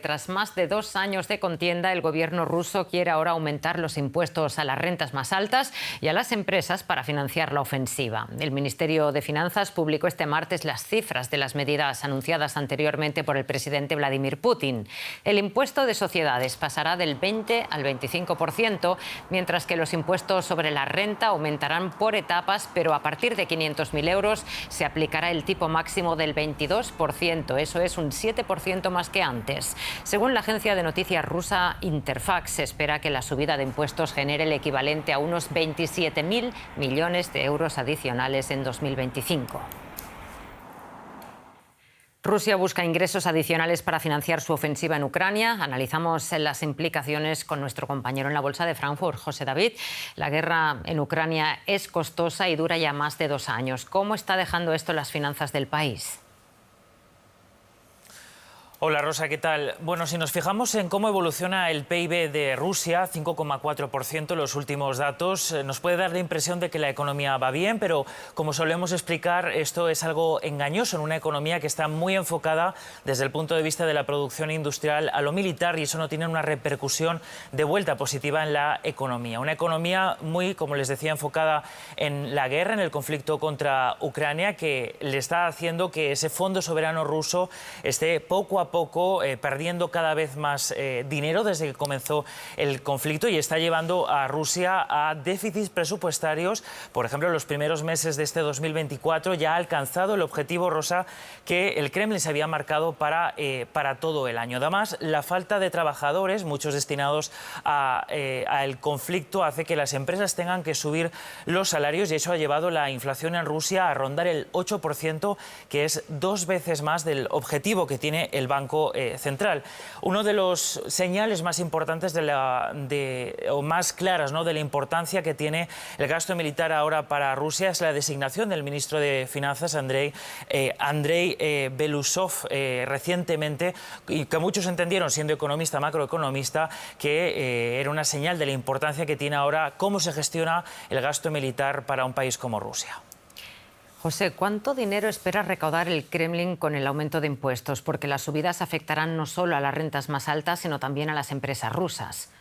Tras más de 2 años de contienda, el gobierno ruso quiere ahora aumentar los impuestos a las rentas más altas y a las empresas para financiar la ofensiva. El Ministerio de Finanzas publicó este martes las cifras de las medidas anunciadas anteriormente por el presidente Vladimir Putin. El impuesto de sociedades pasará del 20 al 25%, mientras que los impuestos sobre la renta aumentarán por etapas, pero a partir de 500.000 euros se aplicará el tipo máximo del 22%. Eso es un 7% más que antes. Según la agencia de noticias rusa Interfax, se espera que la subida de impuestos genere el equivalente a unos 27.000 millones de euros adicionales en 2025. Rusia busca ingresos adicionales para financiar su ofensiva en Ucrania. Analizamos las implicaciones con nuestro compañero en la Bolsa de Frankfurt, José David. La guerra en Ucrania es costosa y dura ya más de 2 años. ¿Cómo está dejando esto las finanzas del país? Hola Rosa, ¿qué tal? Bueno, si nos fijamos en cómo evoluciona el PIB de Rusia, 5,4% los últimos datos, nos puede dar la impresión de que la economía va bien, pero como solemos explicar, esto es algo engañoso en una economía que está muy enfocada desde el punto de vista de la producción industrial a lo militar, y eso no tiene una repercusión de vuelta positiva en la economía. Una economía muy, como les decía, enfocada en la guerra, en el conflicto contra Ucrania, que le está haciendo que ese fondo soberano ruso esté poco a poco perdiendo cada vez más dinero desde que comenzó el conflicto, y está llevando a Rusia a déficits presupuestarios. Por ejemplo, en los primeros meses de este 2024 ya ha alcanzado el objetivo rosa que el Kremlin se había marcado para todo el año. Además, la falta de trabajadores, muchos destinados al conflicto, hace que las empresas tengan que subir los salarios, y eso ha llevado la inflación en Rusia a rondar el 8%, que es 2 veces más del objetivo que tiene el Banco Central. Uno de los señales más importantes o más claras, ¿no?, de la importancia que tiene el gasto militar ahora para Rusia es la designación del ministro de Finanzas, Andrei Belousov, recientemente, y que muchos entendieron, siendo economista, macroeconomista, que era una señal de la importancia que tiene ahora cómo se gestiona el gasto militar para un país como Rusia. José, ¿cuánto dinero espera recaudar el Kremlin con el aumento de impuestos? Porque las subidas afectarán no solo a las rentas más altas, sino también a las empresas rusas.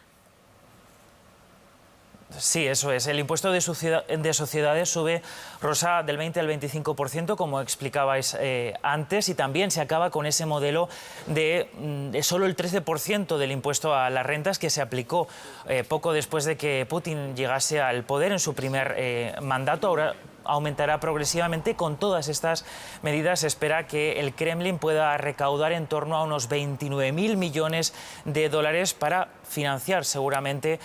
Sí, eso es. El impuesto de sociedades sube, Rosa, del 20 al 25%, como explicabais antes, y también se acaba con ese modelo de solo el 13% del impuesto a las rentas que se aplicó poco después de que Putin llegase al poder en su primer mandato. Ahora aumentará progresivamente. Con todas estas medidas se espera que el Kremlin pueda recaudar en torno a unos 29.000 millones de dólares para financiar seguramente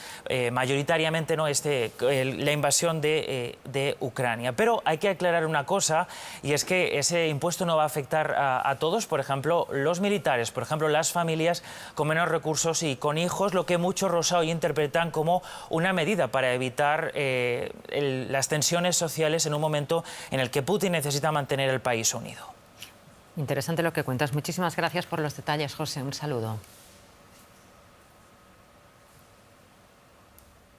mayoritariamente, ¿no?, la invasión de Ucrania. Pero hay que aclarar una cosa, y es que ese impuesto no va a afectar a todos. Por ejemplo, los militares, por ejemplo, las familias con menos recursos y con hijos, lo que muchos, Rosa, hoy interpretan como una medida para evitar las tensiones sociales en un momento en el que Putin necesita mantener el país unido. Interesante lo que cuentas. Muchísimas gracias por los detalles, José. Un saludo.